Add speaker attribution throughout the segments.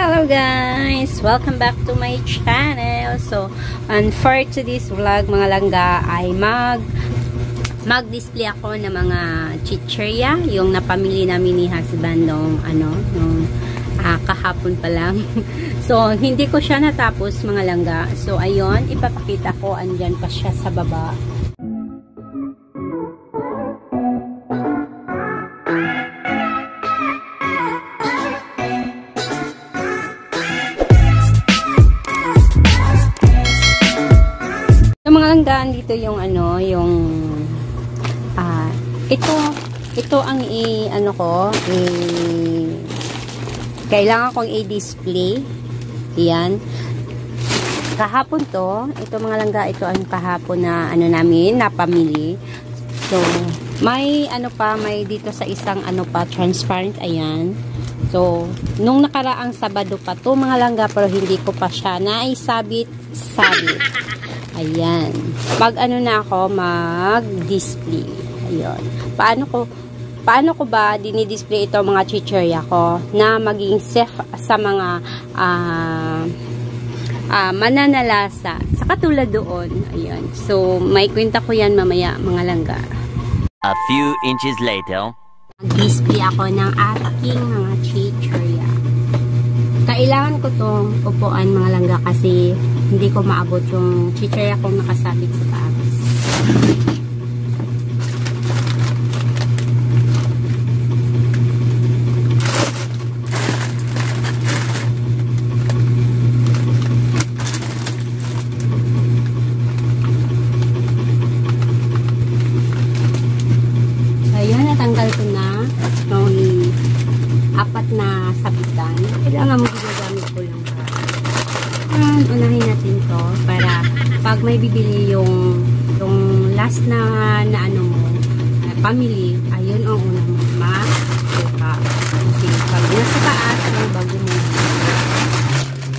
Speaker 1: Hello guys! Welcome back to my channel. So, and for today's vlog mga langga ay mag-display ako ng mga chichirya, yung napamili namin ni husband nung kahapon pa lang. So, hindi ko siya natapos mga langga. So, ayun, ipapakita ko, andyan pa siya sa baba. Mga langgaan dito yung ito ang kailangan kong i-display. Yan. Kahapon ito mga langga, ito ang kahapon na namin napamili. So, may may dito sa isang transparent, ayan. So, nung nakaraang Sabado pa to mga langga, pero hindi ko pa siya naisabit. Ayan. Na ako mag-display. Ayun. Paano ko ba dinidisplay ito mga chichirya ko na maging safe sa mga mananalasa. Sa katulad doon. Ayan. So, may kwenta ko yan mamaya mga langga.
Speaker 2: A few inches later.
Speaker 1: Mag-display ako ng aking mga chichirya. Kailangan ko itong upuan mga langga kasi hindi ko maabot yung chichirya kong nakasabit sa taas. So, ayan, natanggal ko na itong apat na sabitan. Kailangan mo ginagamit ko lang. Unahin natin to para pag may bibili yung last na pamili, ayun ang unang makuha. Kasi pag nasa taas, ang bago mo.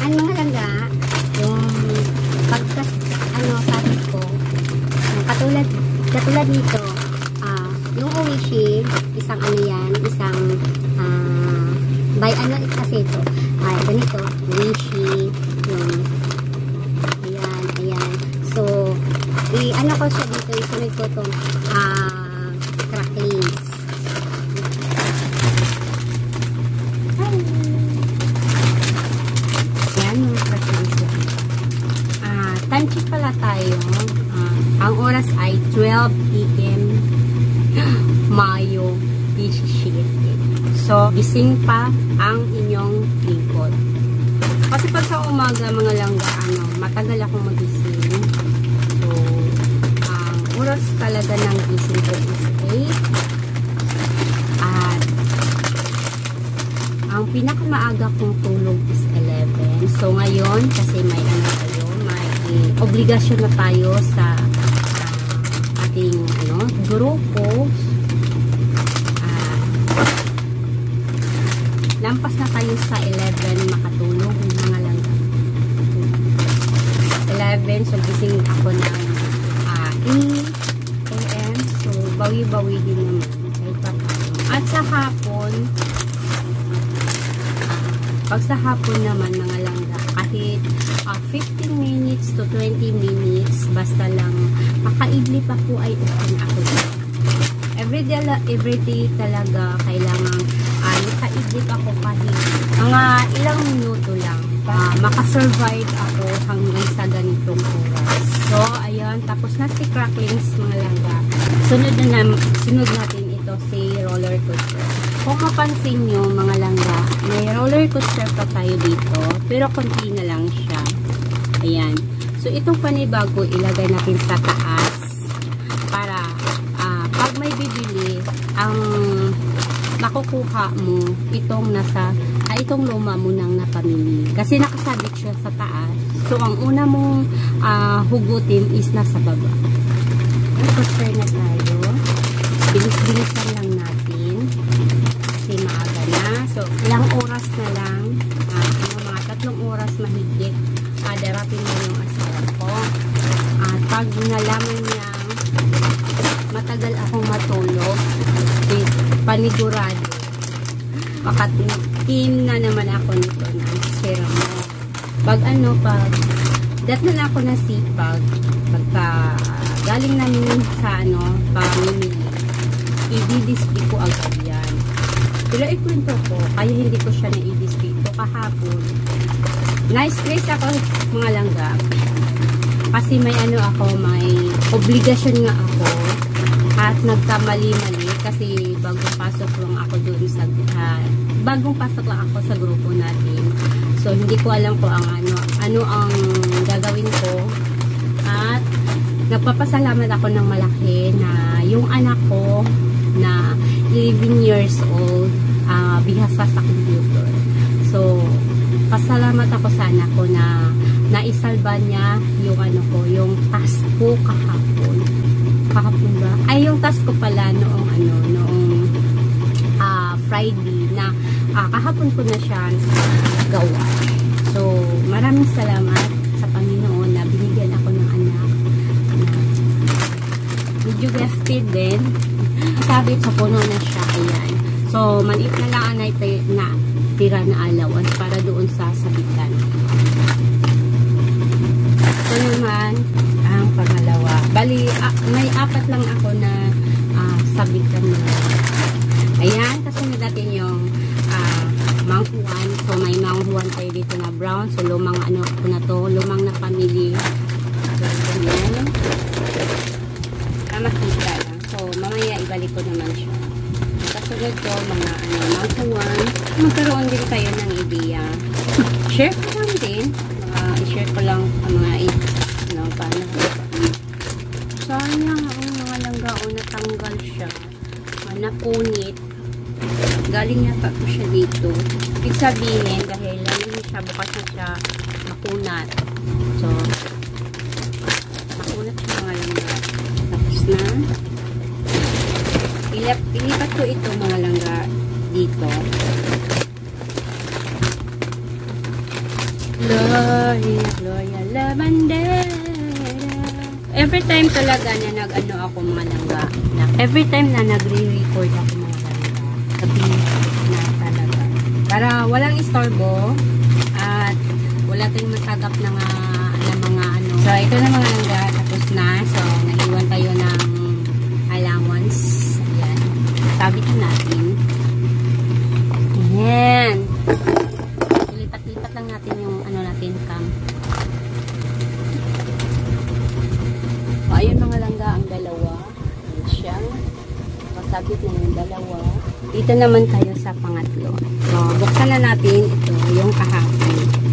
Speaker 1: Ano mga langga, yung sabi ko, katulad nito, yung Oishi, isang isang by kasi ito, ganito, Oishi, ayan. So, ko siya dito, isunod ko itong cracklings. Ayan, mga cracklings lang. Time check pala tayo. Ang oras ay 12 PM Mayo 17. So, gising pa ang inyong lingkod. Kasi pag sa umaga mga langga, matagal akong magising. So, ang oras talaga ng gising ko is 8. At ang pinakamaaga kong tulog is 11. So, ngayon, kasi may obligasyon na tayo sa ating grupo. Lampas na tayo sa 11 makatulog mga langga. 11, so gising ako ng 8 AM. So, bawi-bawi din naman. At sa hapon, pag sa hapon naman mga langga, kahit 15 minutes to 20 minutes, basta lang makaidlip ako ay okay na ako. Everyday talaga kailangan nakaidlip ako kahit mga ilang minuto lang. Makasurvive ako hanggang sa ganitong oras. So, ayan. Tapos na si cracklings mga langga. Sunod natin ito si roller coaster. Kung mapansin nyo mga langga, may roller coaster pa tayo dito. Pero konti na lang siya. Ayan. So, itong panibago ilagay natin sa taas. Para pag may bibili, ang nakukuha mo itong itong luma mo nang napamili. Kasi nakasabit siya sa taas. So, ang una mong hugutin is nasa baba. Coaster na tayo. Bilis-bilisan lang natin. Kasi maaga na. So, ilang oras na lang. Mga 3 oras mahigit. Darating na yung asawa ko. At pag nalaman niya matagal akong matulog, panigurado makatikim na naman ako nito ng pag datnan ako na sipag, pagka galing namin sa pamimili, i-display ko agad yan. Pero ikwento ko, kaya hindi ko siya na-i-display ito kahapon. Na-stress ako mga langga. Kasi may may obligasyon nga ako. At nagkamali-mali kasi bagong pasok lang ako sa grupo natin. So, hindi ko alam po ang ano ang gagawin ko. At nagpapasalamat ako ng malaki na yung anak ko na 11 years old, bihasa sa computer. So, pasalamat ako sa anak ko na naisalba niya yung yung task ko kahapon. Kahapon ba? Ay, yung task ko pala noong Friday na kahapon ko na siya gawa. So, maraming salamat sa Panginoon na binigyan ako ng anak na medyo gifted din. Sabi sa puno na siya. Ayan. So, maliit na lang na tira na allowance para doon sa sabitan. Ito naman ang pangalawa. Bali, may 4 lang ako na sabitan na. Ayan, kasunod natin yung manghuan. So, may manghuan tayo dito na brown. So, lumang lumang na pamili. So, ganyan. Makita lang. So, mamaya ibalik ko naman siya. Kasunod ko, mga manghuan. Magkaroon din tayo ng ideya. Share ko lang din. I-share ko lang ang mga paano. Sayang ang mga langgao natanggal siya. Napunit. Galing yata po siya dito. Ibig sabihin, dahil lang siya, bukas na siya makunat. So, makunat siya mga langga. Tapos na. Ilipat ko ito mga langga dito. Gloria la bandera. Every time talaga na ako mga langga. Every time na nagre-record ako mga langga. Sabi na talaga. Para walang istorbo at wala tayong masagap ng mga So, ito na mga langga. Tapos na. So, naiwan tayo ng allowance. Ayan. Sabit natin. Ayan. Lipat-lipat lang natin yung natin cam. So, ayun mga langga ang dalawa. Ayan siya. Masabit na yung dalawa. Dito naman tayo sa pangatlo. So, buksan na natin ito, yung kahapon.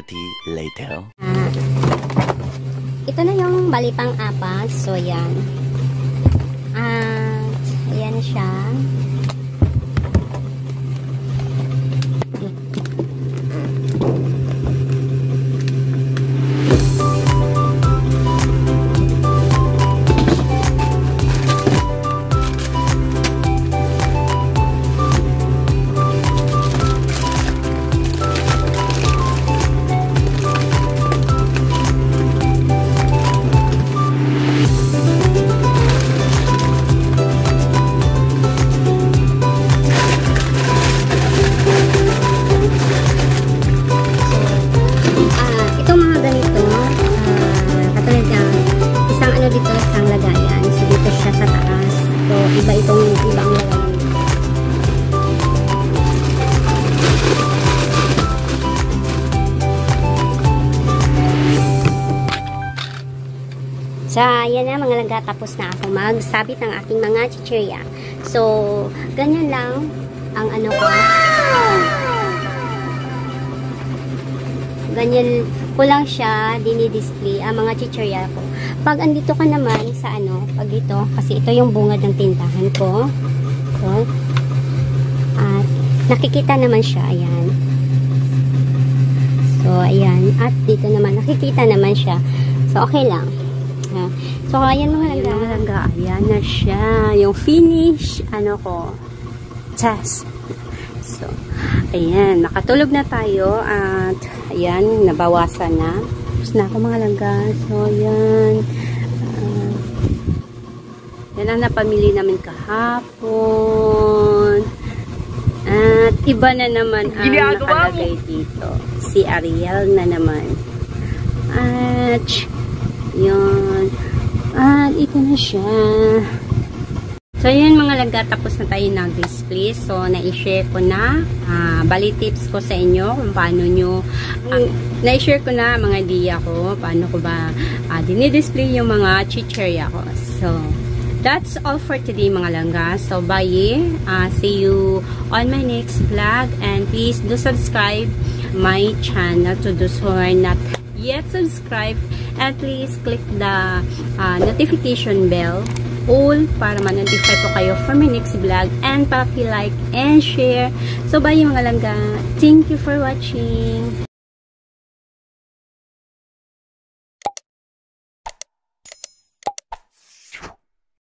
Speaker 2: eternity later.
Speaker 3: Ito na yung bali pang-apat. So, yan. Ayan siya. Dito isang lagayan. So, dito siya sa taas. So, iba itong ibang lagayan. So, yan na mga langga. Tapos na ako magsabit ng aking mga chichirya. So, ganyan lang ang ano ko. Ganyan ko lang siya dinidisplay ang mga chichirya ko. Pag andito ka naman sa pag dito, kasi ito yung bungad ng tindahan ko. So, at nakikita naman siya, ayan. So, ayan. At dito naman, nakikita naman siya. So, okay lang. So, ayan mga langga. Ayan na siya. Yung finish, test. So, ayan. Nakatulog na tayo. At, ayan, nabawasan na. Tapos na ako mga langga. So, ayan. Yan ang napamili namin kahapon. At iba na naman ang nakalagay dito. Si Ariel na naman. At yun. At ito na siya. So yun mga langga, tapos na tayo nag-display. So na-share ko na. Bali tips ko sa inyo kung paano nyo. Na-share ko na mga idea ko. Paano ko ba dinidisplay yung mga chichirya ko. So that's all for today mga langga. So bye. See you on my next vlog. And please do subscribe my channel to those who are not yet subscribed. And please click the notification bell all para ma-notify po kayo for my next vlog. And paki-like and share. So bye mga langga. Thank you for watching.